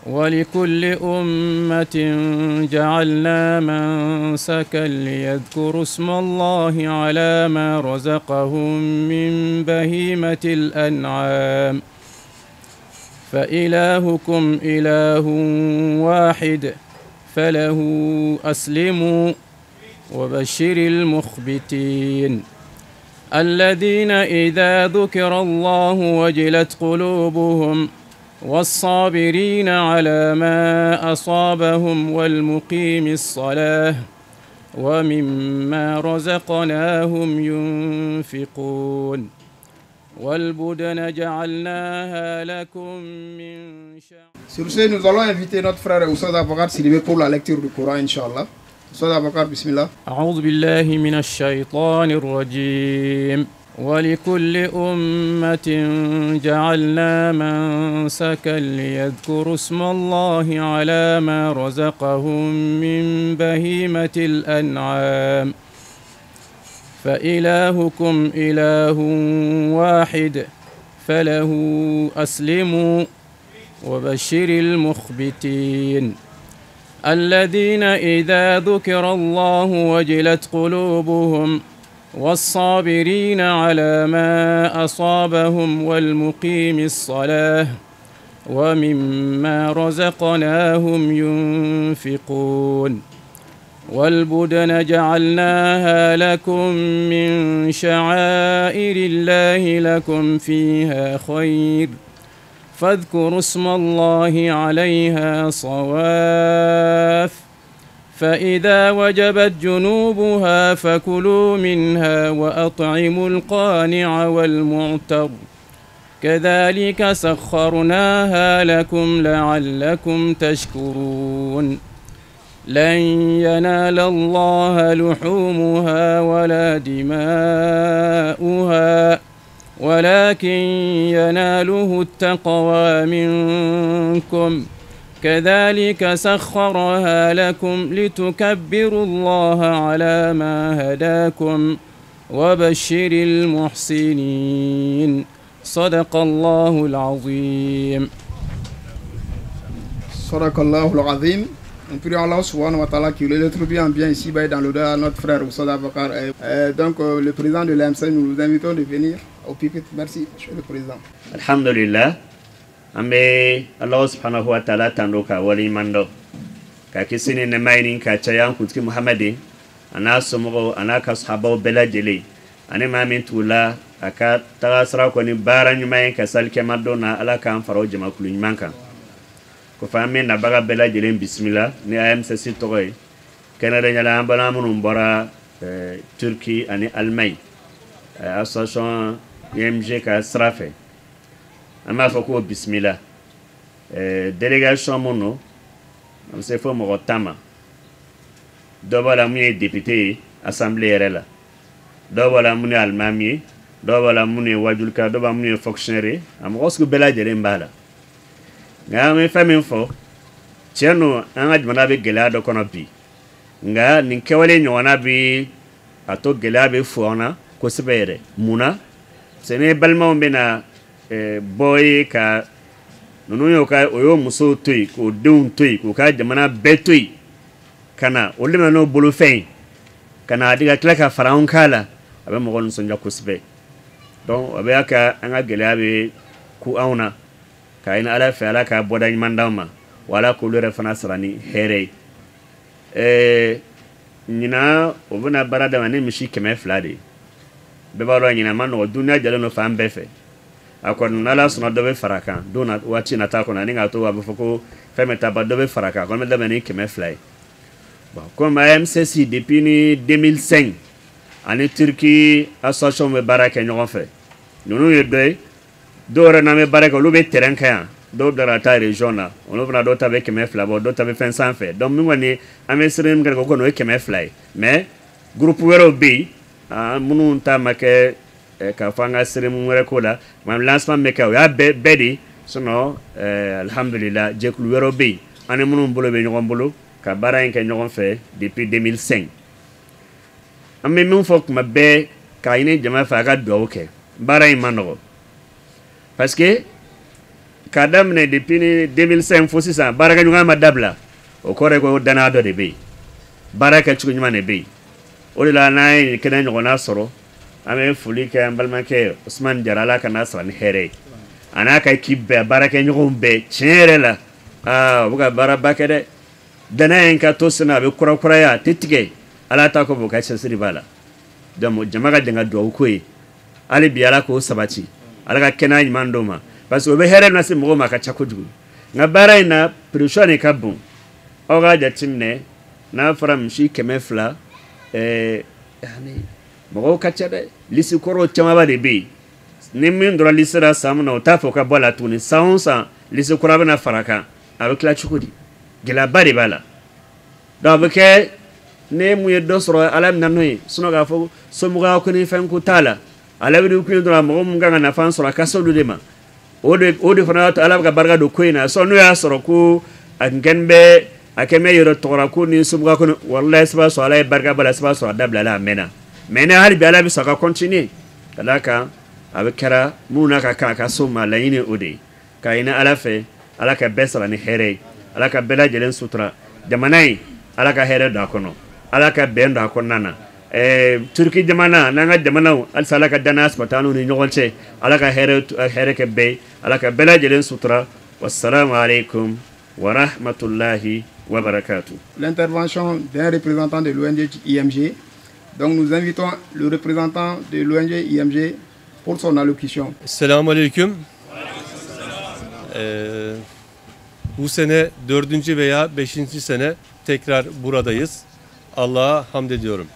ولكل أمة جعلنا منسكا ليذكروا اسم الله على ما رزقهم من بهيمة الأنعام فإلهكم إله واحد فله أسلموا وبشر المخبتين الذين إذا ذكر الله وجلت قلوبهم والصابرين على ما أصابهم والمقيم الصلاة ومما رزقناهم ينفقون والبدن جعلناها لكم من شعر. Sur ce, nous allons inviter notre frère Oustaz Abakar Sidibé pour la lecture du Coran, Inch'Allah. Oustaz Abakar, bismillah. أعوذ بالله من الشيطان الرجيم. ولكل أمة جعلنا منسكا ليذكروا اسم الله على ما رزقهم من بهيمة الأنعام فإلهكم إله واحد فله أسلموا وبشر المخبتين الذين إذا ذكر الله وجلت قلوبهم والصابرين على ما أصابهم والمقيم الصلاة ومما رزقناهم ينفقون والبدن جعلناها لكم من شعائر الله لكم فيها خير فاذكروا اسم الله عليها صواف فإذا وجبت جنوبها فكلوا منها وأطعموا القانع والمعتر كذلك سخرناها لكم لعلكم تشكرون لن ينال الله لحومها ولا دماؤها ولكن يناله التقوى منكم كذلك سخرها لكم لتكبروا الله على ما هداكم وبشر المحسنين صدق الله العظيم. صدق الله العظيم. On prie Allah subhanahu wa ta'ala qui le trouve bien ici dans l'odeur à notre frère Oustaz Abakar. Donc le président de l'AMC, nous vous invitons de venir au pupitre. Merci, monsieur le président. Alhamdulillah. Ambe Allah subhanahu wa ta'ala tandoka wali mando. Ka kisini ne mainin ka chayan kutki Muhammadin. Ana somo ana ka sahaba bela jeli. Ane mamin tula aka tagasra ko ni baran mayin ka salke madona ala kan faro jama kulun mankan. Ko fami na baga bela jeli bismillah ni AMC sitoy. Canada nyala ambala munum bora Turki ani Almay. Association IMG ka srafe. Ama fako bismillah délégation mono am se fo mo tama do bala mu député assemblée rela do bala mu almami do bala mu wajulka do bala mu fonctionnaire am rosku bela jere mbala nga me fami fo tieno anga dmana be gela do kono bi nga nin kewale nyona bi ato gela be fona ko sebere muna sene balma mbena boy ka nunu yo ka oyo muso toy ko deun toy ko ka jamana betoy kana olima no bolu fein kana diga klaka faraon kala abe mo gon sonja kusbe donc abe aka anga gelabe ku auna ka ina ala fa ala ka bodan mandama wala ko le reference rani here nyina obuna barada mane mishi keme flade be baro nyina mano dunya jalo no fa mbefe akon nala suna dobe faraka dona wati na ta kona ninga to abufoko femeta ba dobe faraka kon me dabani keme fly bon comme AMCC depuis ni 2005 en Turquie association me baraka nyon fait nous yedde dora na me baraka lu be terrain kan do dara ta région na on ouvre do ta be keme fly bo do ta be fin sans fait donc mi woni amesrim ngal ko no keme fly mais groupe wero bi munu ta make ka fanga sere mu rekola mam lancement me ka ya bedi sono alhamdulillah je ku wero be ane munu bolo be nyon bolo ka bara en ke nyon fait depuis 2005 amme mun fok ma be ka ine jama fa ga do ke bara imano parce que k'a daminɛ depuis ni 2005 fo sisan baarakɛɲɔgɔnya ma dabila o kɔrɔ ye ko danaya dɔ de bɛ yen baara kɛcogo ɲuman de bɛ yen o de la n'an ye kɛnɛ ɲɔgɔnna sɔrɔ an bɛ foli kɛ an balimakɛ Usumani Jara Ala ka n'a sara ni hɛrɛ ye a n'a ka équipe bɛɛ baarakɛɲɔgɔnw bɛɛ tiɲɛ yɛrɛ la u bɛ ka baaraba kɛ dɛ danaya in ka to sen na a bɛ kurakuraya a tɛ tigɛ Ala ta kɔfɛ u ka cɛsiri b'a la donc jama ka jɛn ka duwawu k'o ye hali bi Ala k'o sabati Ala ka kɛnɛya ɲuman d'o ma parce que o bɛ hɛrɛ lase mɔgɔw ma a ka ca kojugu nka baara in na pression de ka bon aw k'a jateminɛ n'a fɔra misi 200 mɔgɔw ka ca dɛ lisi kɔrɔw camanba de bɛ yen ni min dɔrɔn lisi la san min na o t'a fɛ o ka bɔ a la tuguni san o san lisi kura bɛna fara kan a bɛ tila cogo di gɛlɛyaba de b'a la donc a bɛ kɛ ne mun ye dɔ sɔrɔ Ala bɛ na n'o ye sinon k'a fɔ somɔgɔya ko ni fɛn ko t'a la ale bɛ kun dɔrɔn mɔgɔ mun kan ka nafa sɔrɔ a ka se olu de ma o de fana y'a to Ala bɛ ka barika don ko in na sɔn n'o y'a sɔrɔ ko a kɛn bɛ yɛrɛ tɔgɔra ko ni somɔgɔya ko walahi sɛbɛ sɔrɔ Ala ye barika b'a la sɛbɛ sɔrɔ a dabila la a mɛnna mais ne hali bi Ala bɛ sɔn ka continuer ka d'a kan a bɛ kɛra minnu n'a ka kan a ka so ma laɲini o de ye k'a ɲini Ala fɛ Ala ka bɛɛ sara ni hɛrɛ ye Ala ka bɛɛ lajɛlen sutura jamana in Ala ka hɛrɛ don a kɔnɔ Ala ka bɛn don a kɔnɔna na Turki jamana n'an ka jamanaw halisa Ala ka danaya sabati an n'u ni ɲɔgɔn cɛ Ala ka hɛrɛ kɛ bɛɛ ye Ala ka bɛɛ lajɛlen sutura wassalamu alaikum wa rahmatullahi wa barakatuh. L'intervention d'un représentant de l'ONG IMG. Donc nous invitons le représentant de l'ONG IMG pour son allocution. Selamun Aleyküm. Bu sene 4. veya 5. sene tekrar buradayız. Allah'a hamd ediyorum.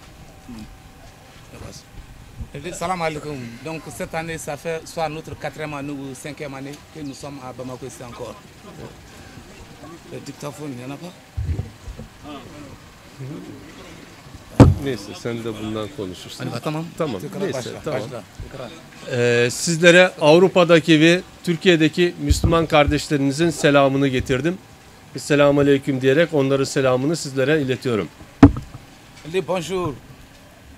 Salam alaikum. Donc cette année, ça fait soit notre 4e année ou 5e année que nous sommes à Bamako ici encore. Le dictaphone, il n'y en a pas? Neyse sen de bundan konuşursun. Tamam. Tamam. Neyse tamam. Sizlere Avrupa'daki ve Türkiye'deki Müslüman kardeşlerinizin selamını getirdim. Selamun aleyküm diyerek onların selamını sizlere iletiyorum. Bonjour.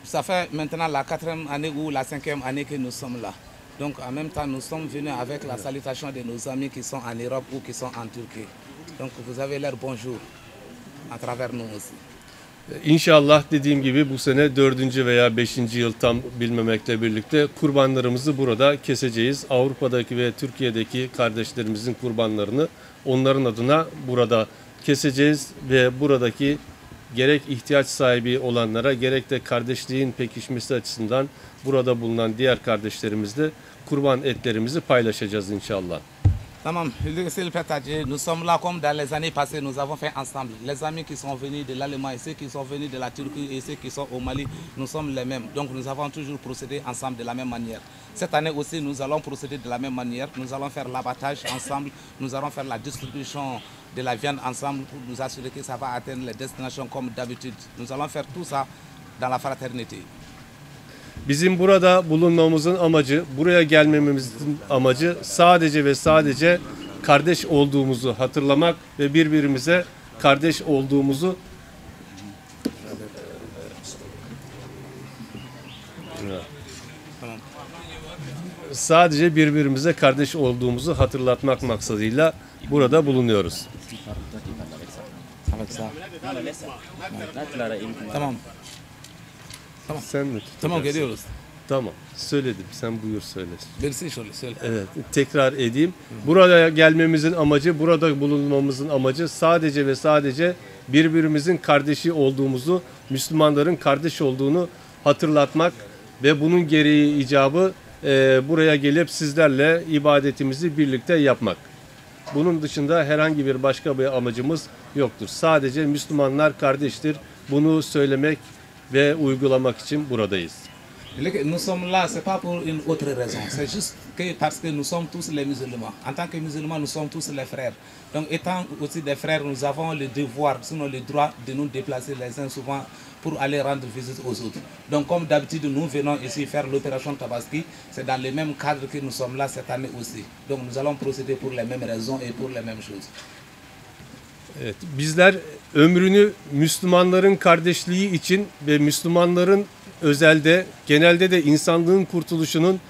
Ça fait maintenant la 4e année ou la 5e année que nous sommes là. Donc en même temps, nous sommes venus avec la salutation de nos amis qui sont en Europe ou qui sont en Turquie. Donc vous avez leur bonjour à travers nous aussi. İnşallah dediğim gibi bu sene 4. veya 5. yıl tam bilmemekle birlikte kurbanlarımızı burada keseceğiz. Avrupa'daki ve Türkiye'deki kardeşlerimizin kurbanlarını onların adına burada keseceğiz ve buradaki gerek ihtiyaç sahibi olanlara gerek de kardeşliğin pekişmesi açısından burada bulunan diğer kardeşlerimizle kurban etlerimizi paylaşacağız inşallah. Tamam, nous sommes là comme dans les années passées, nous avons fait ensemble. Les amis qui sont venus de l'Allemagne, ceux qui sont venus de la Turquie et ceux qui sont au Mali, nous sommes les mêmes. Donc nous avons toujours procédé ensemble de la même manière. Cette année aussi, nous allons procéder de la même manière. Nous allons faire l'abattage ensemble, nous allons faire la distribution de la viande ensemble pour nous assurer que ça va atteindre les destinations comme d'habitude. Nous allons faire tout ça dans la fraternité. Bizim burada bulunmamızın amacı, buraya gelmemizin amacı sadece ve sadece kardeş olduğumuzu hatırlamak ve birbirimize kardeş olduğumuzu sadece birbirimize kardeş olduğumuzu hatırlatmak maksadıyla burada bulunuyoruz. Tamam. Sen mi? Tamam geliyoruz. Tamam. Söyledim. Sen buyur söyle. Söyle. Evet. Tekrar edeyim. Buraya gelmemizin amacı, burada bulunmamızın amacı sadece ve sadece birbirimizin kardeşi olduğumuzu, Müslümanların kardeş olduğunu hatırlatmak ve bunun gereği icabı buraya gelip sizlerle ibadetimizi birlikte yapmak. Bunun dışında herhangi bir başka bir amacımız yoktur. Sadece Müslümanlar kardeştir. Bunu söylemek ve uygulamak için buradayız. Nous sommes là, c'est pas pour une autre raison. C'est juste que parce que nous sommes tous les musulmans. En tant que musulmans, nous sommes tous les frères. Donc, étant aussi des frères, nous avons le devoir, sinon le droit de nous déplacer les uns souvent pour aller rendre visite aux autres. Donc, comme d'habitude, nous venons ici faire l'opération Tabaski. C'est dans le même cadre que nous sommes là cette année aussi. Donc, nous allons procéder pour les mêmes raisons et pour les mêmes choses. Evet, bizler ömrünü Müslümanların kardeşliği için ve Müslümanların özelde, genelde de insanlığın kurtuluşunun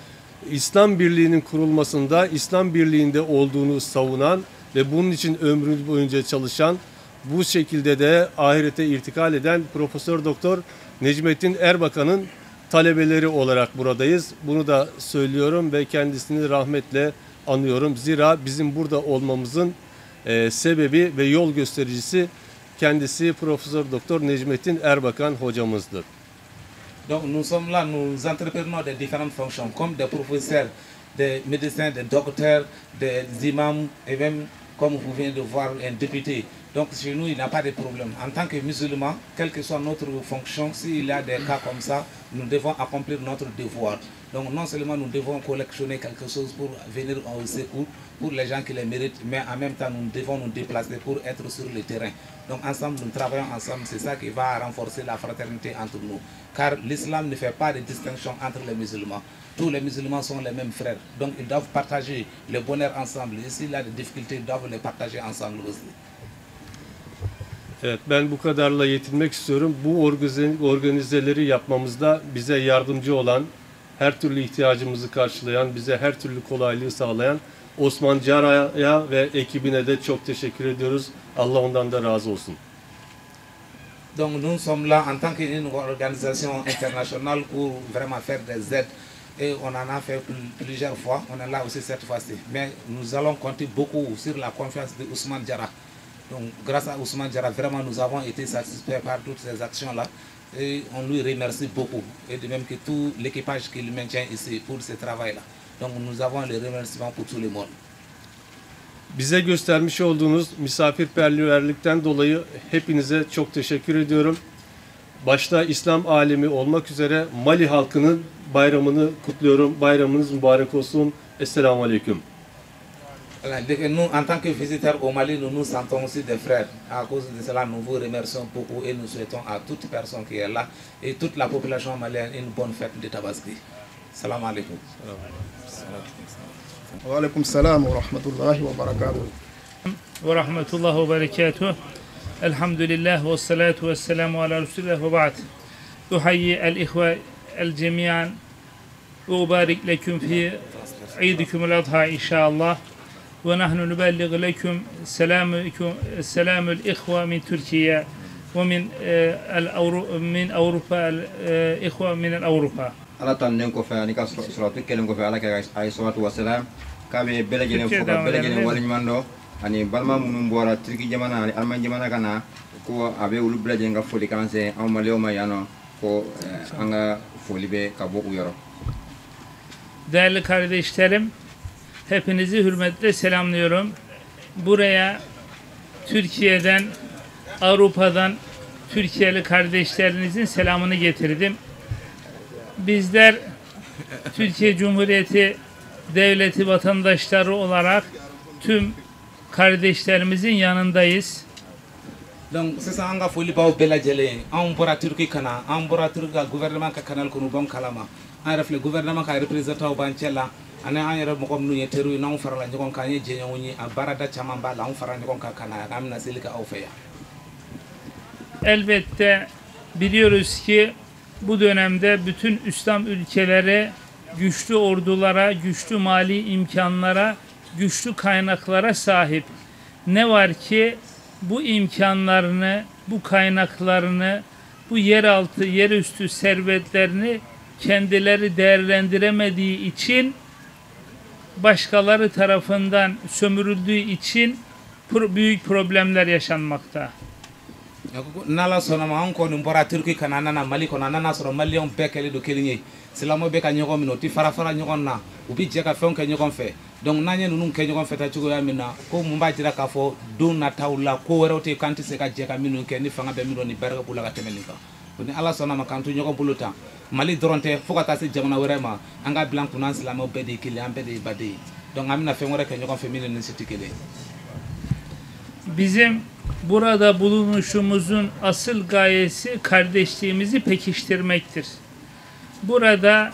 İslam Birliği'nin kurulmasında İslam Birliği'nde olduğunu savunan ve bunun için ömrü boyunca çalışan, bu şekilde de ahirete irtikal eden Profesör Doktor Necmettin Erbakan'ın talebeleri olarak buradayız. Bunu da söylüyorum ve kendisini rahmetle anıyorum. Zira bizim burada olmamızın sebebi ve yol göstericisi kendisi Profesör Doktor Necmettin Erbakan hocamızdır. Donc nous sommes là, nous entreprenons des différentes fonctions, comme des professeurs, des médecins, des docteurs, des imams et même, comme vous venez de voir, un député. Donc chez nous, il n'y a pas de problème. En tant que musulmans, quelle que soit notre fonction, s'il y a des cas comme ça, nous devons accomplir notre devoir. Donc non seulement nous devons collectionner quelque chose pour venir au secours pour les gens qui les méritent, mais en même temps nous devons nous déplacer pour être sur le terrain. Donc ensemble, nous travaillons ensemble, c'est ça qui va renforcer la fraternité entre nous. Car l'islam ne fait pas de distinction entre les musulmans. Tous les musulmans sont les mêmes frères. Donc ils doivent partager le bonheur ensemble. Et s'il y a des difficultés, ils doivent les partager ensemble aussi. Evet, ben bu kadarla yetinmek istiyorum. Bu organizeleri yapmamızda bize yardımcı olan, her türlü ihtiyacımızı karşılayan, bize her türlü kolaylığı sağlayan Osman Cara'ya ve ekibine de çok teşekkür ediyoruz. Allah ondan da razı olsun. Donc nous sommes là en tant qu'une organisation internationale pour vraiment faire des aides. Et on en a fait plusieurs fois, on est là aussi cette fois-ci. Mais nous allons compter beaucoup sur la confiance de Ousmane Diarra. Donc grâce à Ousmane Diarra, vraiment nous avons été satisfaits par toutes ces actions-là. Et on lui remercie beaucoup. Et de même que tout l'équipage qui le maintient ici pour ce travail-là. Donc nous avons les remerciements pour tout le monde. Bize göstermiş olduğunuz misafirperverlikten dolayı hepinize çok teşekkür ediyorum. Başta İslam alemi olmak üzere Mali halkının bayramını kutluyorum. Bayramınız mübarek olsun. Esselamu Aleyküm. Nous, en tant que visiteurs au Mali, nous nous sentons aussi des frères. À cause de cela, nous vous remercions beaucoup et nous souhaitons à toute personne qui est là et toute la population malienne une bonne fête de Tabaski. Salam alaikum. Wa alaikum salam wa rahmatullahi wa barakatuh. Ve rahmetullahi ve berekatuh. Elhamdülillah ve salatu ve selamu ala Resulullah ve ba'd. Uhayyi el-ihve el-cemiyan ve ubarik leküm fi idikümül adha inşallah. Ve nahnu nübelliğ leküm selamül ihve min Türkiye ve min Avrupa ihve min Avrupa. Ala tan den ko fe ani ka suratu kelen ko fe ala ka ay salatu wassalam kabe belajene foka belajene waliñ mando ani balma munum bora triki jamana ani alman jamana kana ko abe ulu belajene nga foli kanse am maleo yano ko anga foli be ka bo uyoro. Değerli kardeşlerim, hepinizi hürmetle selamlıyorum. Buraya Türkiye'den, Avrupa'dan Türkiye'li kardeşlerinizin selamını getirdim. Bizler Türkiye Cumhuriyeti Devleti vatandaşları olarak tüm kardeşlerimizin yanındayız. Donc c'est ça anga foli baw belajele an bora Turki kana an bora Turka gouvernement ka kanal ko bon kalama an ref le gouvernement ka représenter ban cella ana an yere mo kom nuye teru non farala ngon ka nye jenyo woni a barada chamamba la on farala ngon ka kana amna silika awfeya. Elbette biliyoruz ki bu dönemde bütün İslam ülkeleri güçlü ordulara, güçlü mali imkanlara, güçlü kaynaklara sahip. Ne var ki bu imkanlarını, bu kaynaklarını, bu yeraltı, yerüstü servetlerini kendileri değerlendiremediği için, başkaları tarafından sömürüldüğü için büyük problemler yaşanmakta. Nala sonama an ko bora Turki kana nana Mali ko nana soro Malion bekele do kelinye silamo be ka nyogo mino ti fara nyogon na ubi jeka fon ke nyogon fe donc nanye nunu ke nyogon fe ta chugo ya mina ko mumba jira ka fo do na tawla ko werote kanti se ka jeka minu ke ni fanga be mino ni berga bula ka temelinka ni ala sonama kantu nyogo buluta Mali doronte foka ta se jamana werema anga blanc kunan silamo be de kili ambe de bade donc amina fe ngore ke nyogon fe minu ni sitikele. Bizim burada bulunuşumuzun asıl gayesi kardeşliğimizi pekiştirmektir. Burada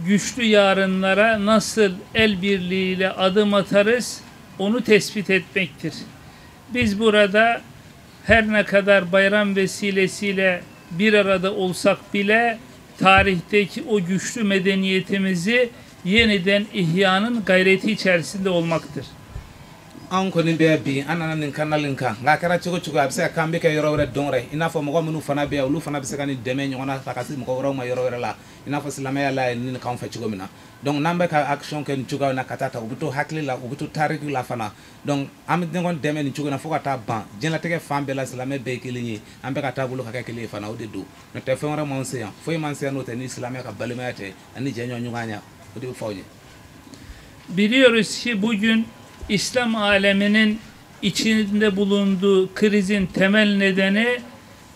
güçlü yarınlara nasıl el birliğiyle adım atarız, onu tespit etmektir. Biz burada her ne kadar bayram vesilesiyle bir arada olsak bile tarihteki o güçlü medeniyetimizi yeniden ihyanın gayreti içerisinde olmaktır. An ko ni be bi anana nin kanalin kan nga kara chugo chugo abse kan be ke yoro wore dongre ina fo mo munu fana be ulu fana be se kan deme nyona takasi mo woro ma yoro wore la ina fo silama ya la ni kan fa chugo mina donc nambe ka action ken chugo na katata ubuto hakli la ubuto tarik la fana donc am dengon deme ni chugo na fo kata ban jena tege fambe la silama be kilinyi ambe kata bulu ka kele fana ode do no te fo wora mo nsia fo man sia no te ni silama ka balimate ani jenyo nyuganya ode fawje. Biliyoruz ki bugün İslam aleminin içinde bulunduğu krizin temel nedeni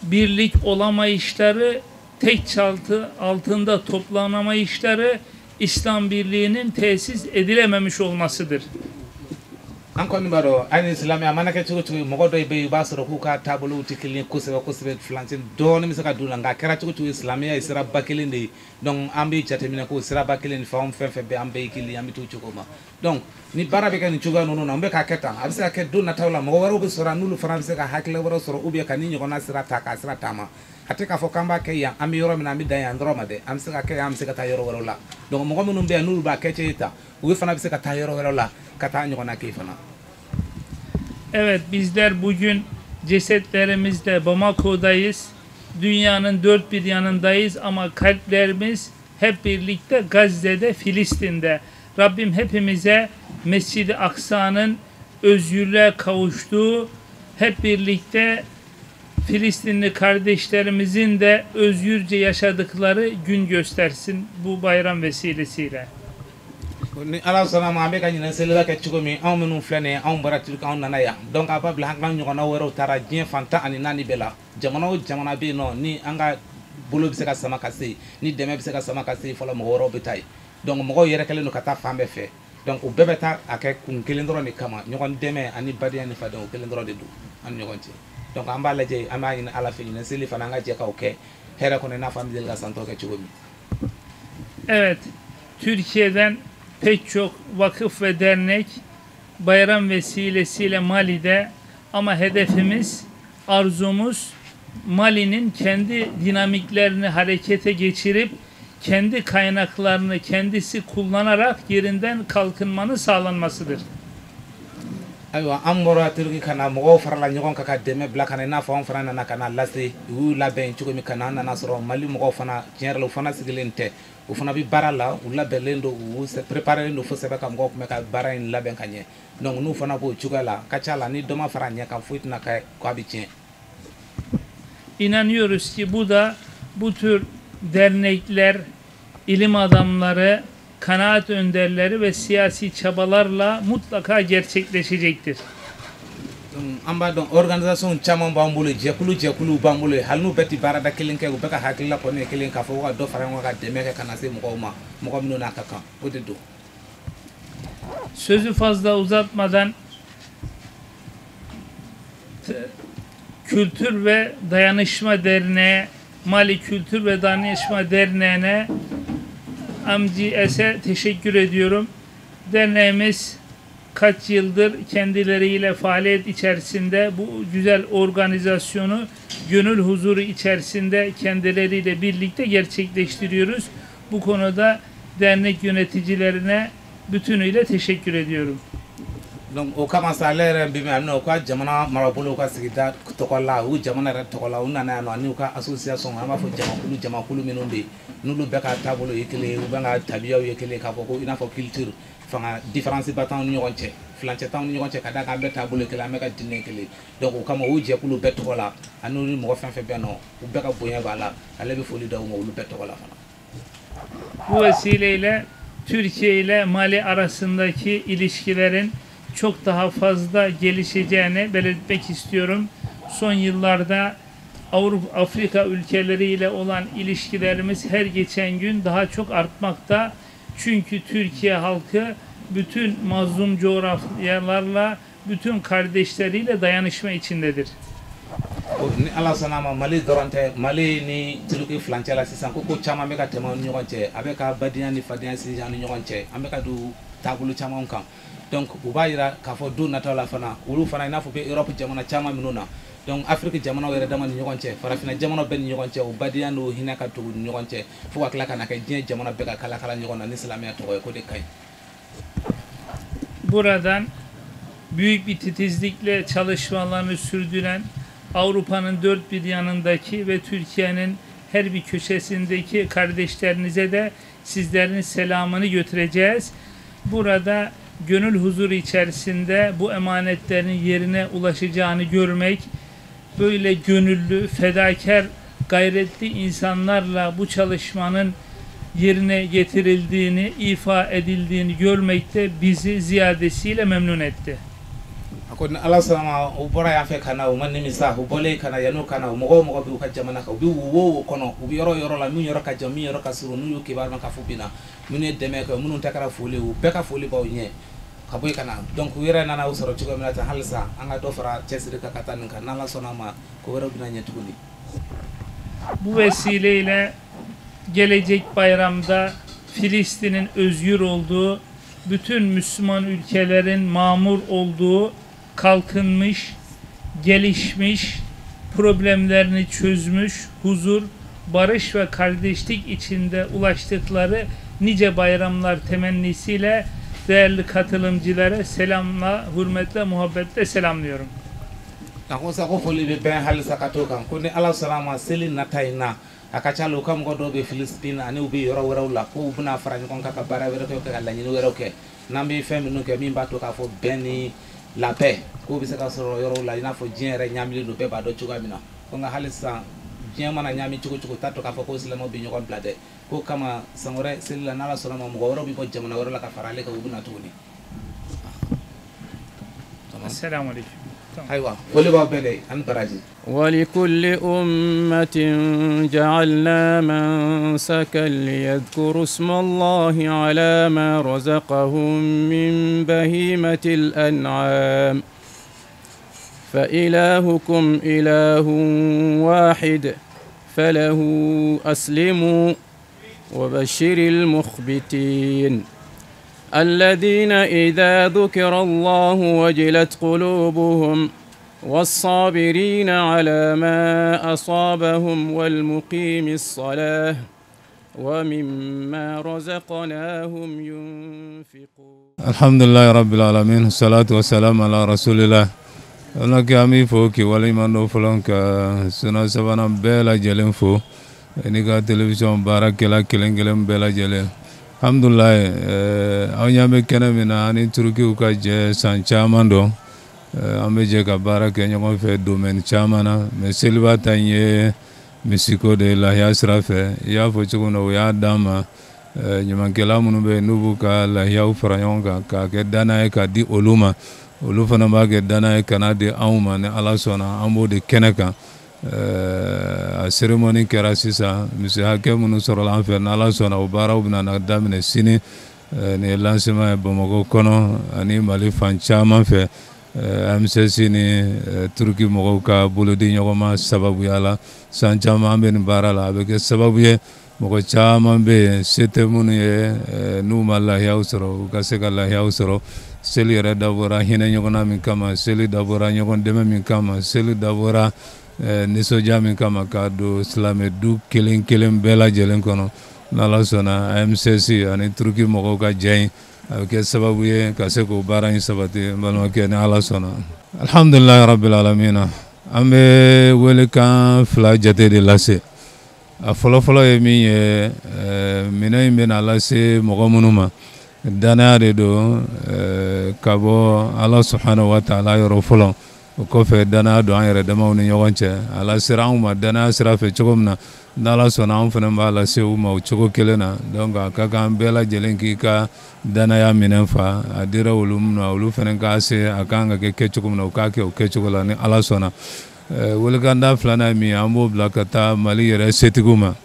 birlik olamayışları, tek çatı altında toplanamayışları, İslam birliğinin tesis edilememiş olmasıdır. Ankon baro ani islam ya manake chugo chugo mogo do be basoro ku ka tabulu tikili kusebe flantin do ni misaka dula nga kera chugo chugo islam ya isra bakilindi donc ambi chatemina ko isra bakilindi fam fefe be ambe kili ambi tu chugo ma donc ni barabe kan chugo no no ambe ka keta abisa ke do na tawla mogo waro be sora nulu france ka hakle waro soro ubi ka ni nyona sira taka sira tama ate ka fokamba ke ya ambi yoro mina ambi dan androma de amsika ke amsika ta yoro waro la donc mogo munum be nulu ba ke cheta ubi fana bisa ka ta yoro waro la kata nyona ke fana. Evet, bizler bugün cesetlerimizle Bamako'dayız. Dünyanın dört bir yanındayız ama kalplerimiz hep birlikte Gazze'de, Filistin'de. Rabbim hepimize Mescid-i Aksa'nın özgürlüğe kavuştuğu, hep birlikte Filistinli kardeşlerimizin de özgürce yaşadıkları gün göstersin bu bayram vesilesiyle. Ni ala sana ma be kan ni sele ka chugo mi on menu flane on bara tur ka on nana ya donc a pas blanc blanc nyoko na wero tara dien fanta ani nani bela jamana be no ni anga bolo bi se ka sama kasi ni deme bi se ka sama kasi folo mo woro betay donc mo yere kale no kata fambe fe donc o bebeta akay kun kelendro ni kama nyoko deme ani badiya ni fa donc kelendro de du an nyoko ti donc amba la je ama ni ala fe ni sele fana nga je ka okay hera ko na fambe del ga santo ka chugo mi. Evet, Türkiye'den pek çok vakıf ve dernek bayram vesilesiyle Mali'de ama hedefimiz, arzumuz Mali'nin kendi dinamiklerini harekete geçirip kendi kaynaklarını kendisi kullanarak yerinden kalkınmanın sağlanmasıdır. Aywa amora turki kana mo farala nyogon kaka deme bla kana na fon frana na kana lasti u la ben chuko mi kana na soro mali mo fana general fana sigilente u fana bi barala u la belendo u se préparer no fo seba kam go ka bara in la ben kanye donc nu fana bo chugala kachala ni doma faranya kam fuit na ka ko bi tien. İnanıyoruz ki bu da bu tür dernekler, ilim adamları, kanaat önderleri ve siyasi çabalarla mutlaka gerçekleşecektir. Amba don organisation chamon bambule jekulu bambule halnu beti barada kilinke ko beka hakilla ko ne kilinka fo wa do faran wa demeke kana se mo no nakaka o de do. Sözü fazla uzatmadan Kültür ve Dayanışma Derneği, Mali Kültür ve Dayanışma Derneği'ne MCS'e teşekkür ediyorum. Derneğimiz kaç yıldır kendileriyle faaliyet içerisinde bu güzel organizasyonu gönül huzuru içerisinde kendileriyle birlikte gerçekleştiriyoruz. Bu konuda dernek yöneticilerine bütünüyle teşekkür ediyorum. Donc o kama salaire bi amno ko jamana marabolo ko sigida tokola u jamana re tokola una na no ni ko association ama fo jama kulu menonde nulu beka tabolo yekele u banga tabiya yekele ka ko ina fo culture fanga différence batan ni yonche flanche tan ni yonche kada ka beta tabolo kele ameka dinne kele donc o kama u je kulu betokola anu ni mo fa fe beno u beka boya bala ale be foli dawo mo lu betokola fana. Bu vesileyle Türkiye ile Mali arasındaki ilişkilerin çok daha fazla gelişeceğini belirtmek istiyorum. Son yıllarda Avrupa, Afrika ülkeleriyle olan ilişkilerimiz her geçen gün daha çok artmakta. Çünkü Türkiye halkı bütün mazlum coğrafyalarla, bütün kardeşleriyle dayanışma içindedir. Ni ala sanama Mali dorante Mali ni tiluki flanchela sisan ko chama meka tema nyonche abeka badiya ni fadiya si janu nyonche ameka du tabulu chama onkan donc ubayira ka fo do natala fana ulu fana ina fo be Europe jamana chama minuna donc Afrique jamana wɛrɛ dama ni ɲɔgɔn cɛ farafina jamana bɛɛ ni ɲɔgɔn cɛ o badenya n'o hinɛ ka tugu ni ɲɔgɔn cɛ fo ka tila ka na kɛ diɲɛ jamana bɛɛ ka kala-kala ɲɔgɔn na ni silamɛya tɔgɔ ye ko de ka ɲi. Buradan büyük bir titizlikle çalışmalarını sürdüren Avrupa'nın dört bir yanındaki ve Türkiye'nin her bir köşesindeki kardeşlerinize de sizlerin selamını götüreceğiz. Burada gönül huzuru içerisinde bu emanetlerin yerine ulaşacağını görmek, böyle gönüllü, fedakar, gayretli insanlarla bu çalışmanın yerine getirildiğini, ifa edildiğini görmek de bizi ziyadesiyle memnun etti. Akon Allah sama o bora ya fe kana o manni misa o bole kana yano kana o mogo bi ka jamana ka bi wo kono o bi yoro la mi yoro ka jam mi yoro ka suru nu ke bar man ka fubina mune deme ko munun takara fole o be ka fole ba o nye ka boy kana donc wira nana o soro tigo minata halsa anga do fara chesri ka katan kan nala sonama ko wero bina nye tuguni. Bu vesileyle gelecek bayramda Filistin'in özgür olduğu, bütün Müslüman ülkelerin mamur olduğu, kalkınmış, gelişmiş, problemlerini çözmüş, huzur, barış ve kardeşlik içinde ulaştıkları nice bayramlar temennisiyle değerli katılımcılara selamla, hürmetle, muhabbetle selamlıyorum. Nakosa ko foli be ben halisa katokan ko ni Allah salama selin natayna akachalo kam go do be Filistin ani ubi yoro wero la ko buna farani kon kaka bara wero ko kala ni wero ke nambi femi no ke min bato ka fo beni la paix ko bi se ka soro yoro la ina fo jere nyamli no be ba do chuga mina ko nga halisa jema na nyami chugo tato ka fo ko sila no bi nyokon blade ko kama sangore selila nala solo mo go wero bi ko jamana wero la ka farale ko buna tuni. Assalamu alaikum. ولكل أمة جعلنا منسكا ليذكروا اسم الله على ما رزقهم من بهيمة الأنعام فإلهكم إله واحد فله أسلموا وبشر المخبتين الذين إذا ذكر الله وجلت قلوبهم والصابرين على ما أصابهم والمقيم الصلاة ومما رزقناهم ينفقون. الحمد لله رب العالمين والصلاة والسلام على رسول الله. أنا كامي فوكي ولي منو فلانك سنة سبنا بلا جلين فو إني تلفزيون بارك لا كلين بلا جلين. Alhamdulillah aw nyame kene mina ni Turki ka je san chamando ambe je ka baraka nyama fe domaine chamana me silva tanye misiko de la ya srafe ya fo chuno ya dama nyama kala munu be nubu ka la ya ufranyonga ka ke dana ka di oluma olufana ma ke dana kana di auma ne ala sona ambo de keneka a cérémonie kɛra sisan misi hakɛ minnu sɔrɔla an fɛ n'Ala sɔnna o baaraw bɛna daminɛ sini ni ye lancement ye Bamakɔ kɔnɔ ani Mali fan caman fɛ MCC ni Turki mɔgɔw ka bolodi ɲɔgɔn ma sababuya la san caman an bɛ nin baara la a bɛ kɛ sababu ye mɔgɔ caman bɛ yen se tɛ minnu ye n'u ma lahiyaw sɔrɔ u ka se ka lahiyaw sɔrɔ seli yɛrɛ dabɔra hinɛ ɲɔgɔnna min kama seli dabɔra ɲɔgɔn dɛmɛ min kama seli dabɔra nisɔndiya min kama ka don silamɛ du kelen kelen bɛɛ lajɛlen kɔnɔ n'Ala sɔnna MCC ani Turki mɔgɔw ka jɛ in a bɛ kɛ sababu ye ka se k'o baara in sabati n balimakɛ ni Ala sɔnna. Alhamdulilayi rabbil alamina an bɛ welekan fila jate de lase a fɔlɔfɔlɔ ye min ye minɛn in bɛna lase mɔgɔ minnu ma danaya de don ka bɔ Ala subhanahu wa ta'ala yɔrɔ fɔlɔ o kɔfɛ danaya don an yɛrɛ damaw ni ɲɔgɔn cɛ Ala sera anw ma danaya sira fɛ cogo min na n'Ala sɔnna anw fana b'a lase u ma o cogo kelen na donc a ka kan bɛɛ lajɛlen k'i ka danaya minɛn fa a dira olu ma olu fana k'a se a kan ka kɛ cogo min na u k'a kɛ o kɛcogo la ni Ala sɔnna welikanda filanan ye min ye an b'o bila ka taa Mali yɛrɛ setigiw ma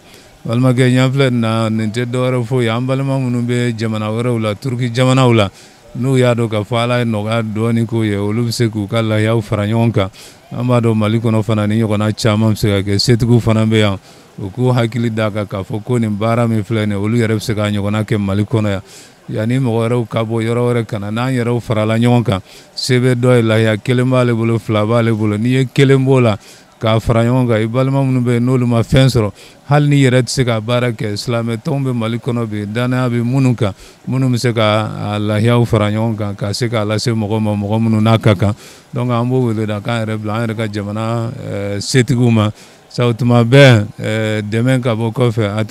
balimakɛ ɲan filɛ nin na nin tɛ dɔwɛrɛ foyi ye an balima minnu bɛ jamana wɛrɛw la Turki jamanaw la n'u y'a dɔn k'a fɔ Ala ye nɔgɔya dɔɔni k'u ye olu bɛ se k'u ka lahiyaw fara ɲɔgɔn kan an b'a dɔn Mali kɔnɔ fana ni ɲɔgɔnna caman bɛ se ka kɛ setigiw fana bɛ yan u k'u hakili d'a kan k'a fɔ ko nin baara min filɛ nin ye olu yɛrɛ bɛ se k'a ɲɔgɔnna kɛ Mali kɔnɔ yan yani mɔgɔ wɛrɛw ka bɔ yɔrɔ wɛrɛ ka na n'an yɛrɛw farala ɲɔgɔn kan se bɛ dɔ ye lahiya kelen b'ale bolo fila b'ale bolo n'i ye kelen b'o la k'a fara ɲɔgɔn kan i balima minnu bɛ yen n'olu ma fɛn sɔrɔ hali ni yɛrɛ tɛ se ka baara kɛ silamɛ tɔnw bɛ Mali kɔnɔ bi danaya bɛ minnu kan minnu bɛ se ka lahiyaw fara ɲɔgɔn kan ka se k'a lase mɔgɔ ma mɔgɔ minnu n'a ka kan donc an b'o wele da k'an yɛrɛ bila an yɛrɛ ka jamana setigiw ma sabu tuma bɛɛ dɛmɛ ka bɔ kɔfɛ a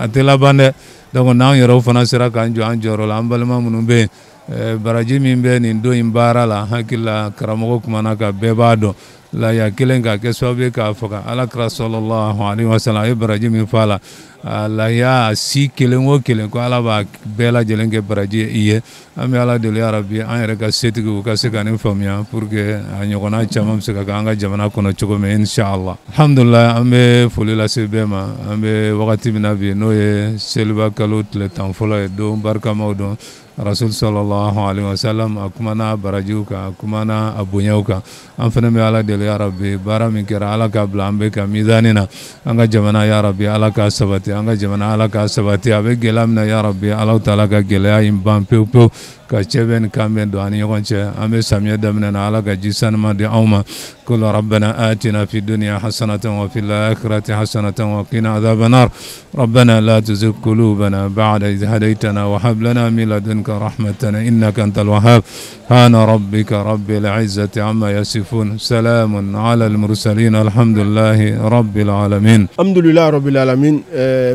tɛ laban dɛ donc n'an yɛrɛw fana sera k'an jɔ an jɔyɔrɔ la an balima minnu bɛ yen baraji min bɛ nin don in baara la hakili la karamɔgɔ kumana ka bɛɛ b'a dɔn lahiya kelen ka kɛ sababu ye k'a faga alakira sɔlɔlɔhu alaihi wasallam a ye baraji min fɔ a la lahiya si kelen o kelen ko ala b'a bɛɛ lajɛlen kɛ baraji i ye an bɛ ala deli yarabi an yɛrɛ ka setigiw ka se ka nin faamuya pour que a ɲɔgɔnna caman bɛ se ka kɛ an ka jamana kɔnɔ cogo min inshallah alhamdulillah an bɛ foli lase bɛɛ ma an bɛ wagati min na bi n'o ye seliba kalo tile 10 fɔlɔ ye don barikamaw don rasul sallallahu alaihi wasallam a kumana barajiw kan a kumana a bonyaw kan an fana bɛ ala deli yarabi baara min kɛra ala ka bila an bɛ ka mizani na an ka jamana yarabi ala ka sabati an ka jamana ala ka sabati a bɛ gɛlɛya min na yarabi ala taala ka gɛlɛya in ban pewu pewu ka cɛ bɛ ni kan bɛ don an ni ɲɔgɔn cɛ an bɛ samiyɛ daminɛ na ala ka ji sanuma di anw ma قل ربنا آتنا في الدنيا حسنة وفي الآخرة حسنة وقنا عذاب النار ربنا لا تزغ قلوبنا بعد إذ هديتنا وهب لنا من لدنك رحمة إنك أنت الوهاب سبحان ربك رب العزة عما يصفون سلام على المرسلين الحمد لله رب العالمين. الحمد لله رب العالمين.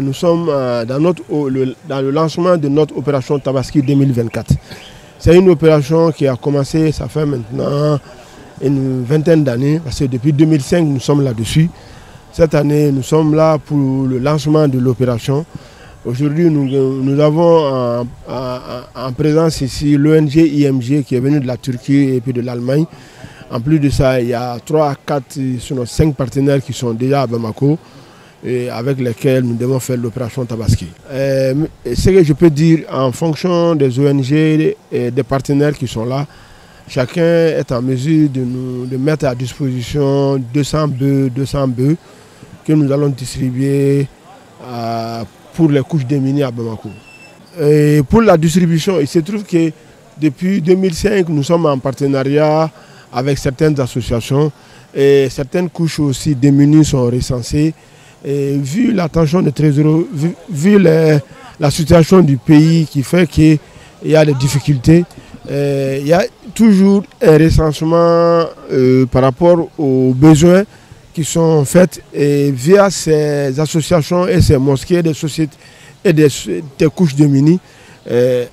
Nous sommes dans le lancement de notre opération Tabaski 2024. C'est une opération qui a commencé, ça fait maintenant une vingtaine d'années, parce que depuis 2005 nous sommes là-dessus. Cette année nous sommes là pour le lancement de l'opération. Aujourd'hui nous avons en présence ici l'ONG IMG qui est venu de la Turquie et puis de l'Allemagne. En plus de ça, il y a 3 à 4, sinon 5 partenaires qui sont déjà à Bamako et avec lesquels nous devons faire l'opération Tabaski. Ce que je peux dire en fonction des ONG et des partenaires qui sont là, chacun est en mesure de mettre à disposition 200 bœufs que nous allons distribuer pour les couches démunies à Bamako. Et pour la distribution, il se trouve que depuis 2005, nous sommes en partenariat avec certaines associations et certaines couches aussi démunies sont recensées. Et vu la tension de trésorerie, vu la situation du pays qui fait qu'il y a des difficultés, il y a toujours un recensement par rapport aux besoins qui sont faits et via ces associations et ces mosquées, des sociétés et des couches démunies,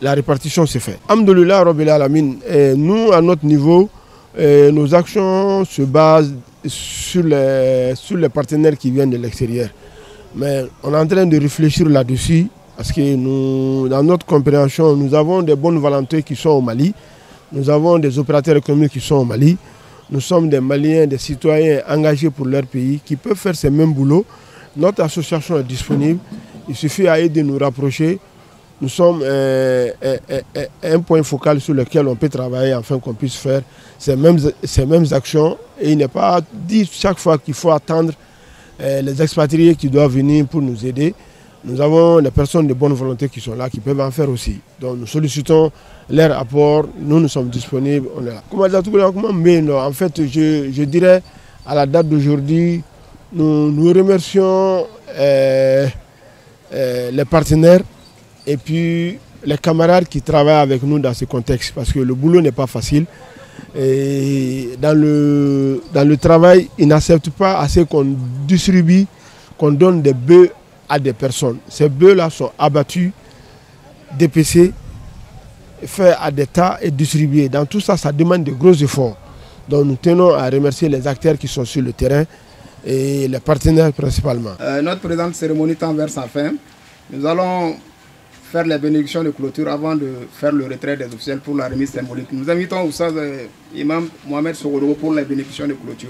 la répartition s'est faite. Alhamdulillah Rabbil Alamin, nous à notre niveau, nos actions se basent sur les partenaires qui viennent de l'extérieur. Mais on est en train de réfléchir là-dessus parce que nous, dans notre compréhension, nous avons des bonnes volontés qui sont au Mali, nous avons des opérateurs économiques qui sont au Mali, nous sommes des Maliens, des citoyens engagés pour leur pays qui peuvent faire ce même boulot. Notre association est disponible, il suffit à eux de nous rapprocher. Nous sommes un point focal sur lequel on peut travailler afin qu'on puisse faire ces mêmes actions. Et il n'est pas dit chaque fois qu'il faut attendre les expatriés qui doivent venir pour nous aider. Nous avons des personnes de bonne volonté qui sont là, qui peuvent en faire aussi. Donc nous sollicitons leur apport, nous sommes disponibles, on est là. En fait, je dirais, à la date d'aujourd'hui, nous remercions les partenaires et puis les camarades qui travaillent avec nous dans ce contexte, parce que le boulot n'est pas facile. Et dans le travail, ils n'acceptent pas assez qu'on distribue, qu'on donne des bœufs à des personnes. Ces bœufs-là sont abattus, dépecés, faits à des tas et distribués. Dans tout ça, ça demande de gros efforts. Donc nous tenons à remercier les acteurs qui sont sur le terrain et les partenaires principalement. Notre présente cérémonie tend vers sa fin. Nous allons faire les bénédictions de clôture avant de faire le retrait des officiels pour la remise symbolique. Nous invitons Oustaz Imam Mohamed Sogoro pour les bénédictions de clôture.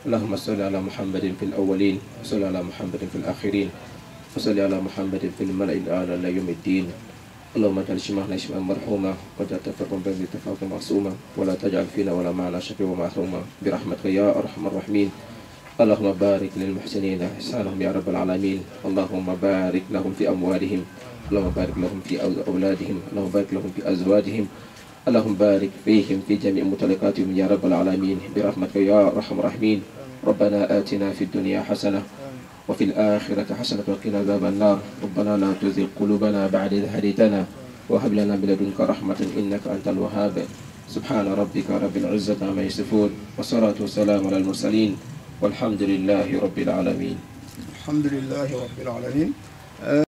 اللهم صل على محمد في الأولين وصل على محمد في الآخرين وصل على محمد في الملأ الأعلى إلى يوم الدين اللهم اجعل شمعنا شمعا مرحوما واجعل تفرقا بين تفاقا معصوما ولا تجعل فينا ولا معنا شقيا ومحروما برحمتك يا أرحم الراحمين اللهم بارك للمحسنين إحسانهم يا رب العالمين. اللهم بارك لهم في أموالهم، اللهم بارك لهم في أولادهم، اللهم بارك لهم في أزواجهم، اللهم بارك فيهم في جميع ممتلكاتهم يا رب العالمين برحمتك يا أرحم الراحمين. ربنا آتنا في الدنيا حسنة وفي الآخرة حسنة وقنا عذاب النار. ربنا لا تزغ قلوبنا بعد إذ هديتنا وهب لنا من لدنك رحمة إنك أنت الوهاب. سبحان ربك رب العزة عما يصفون والصلاة والسلام على المرسلين والحمد لله رب العالمين. الحمد لله رب العالمين.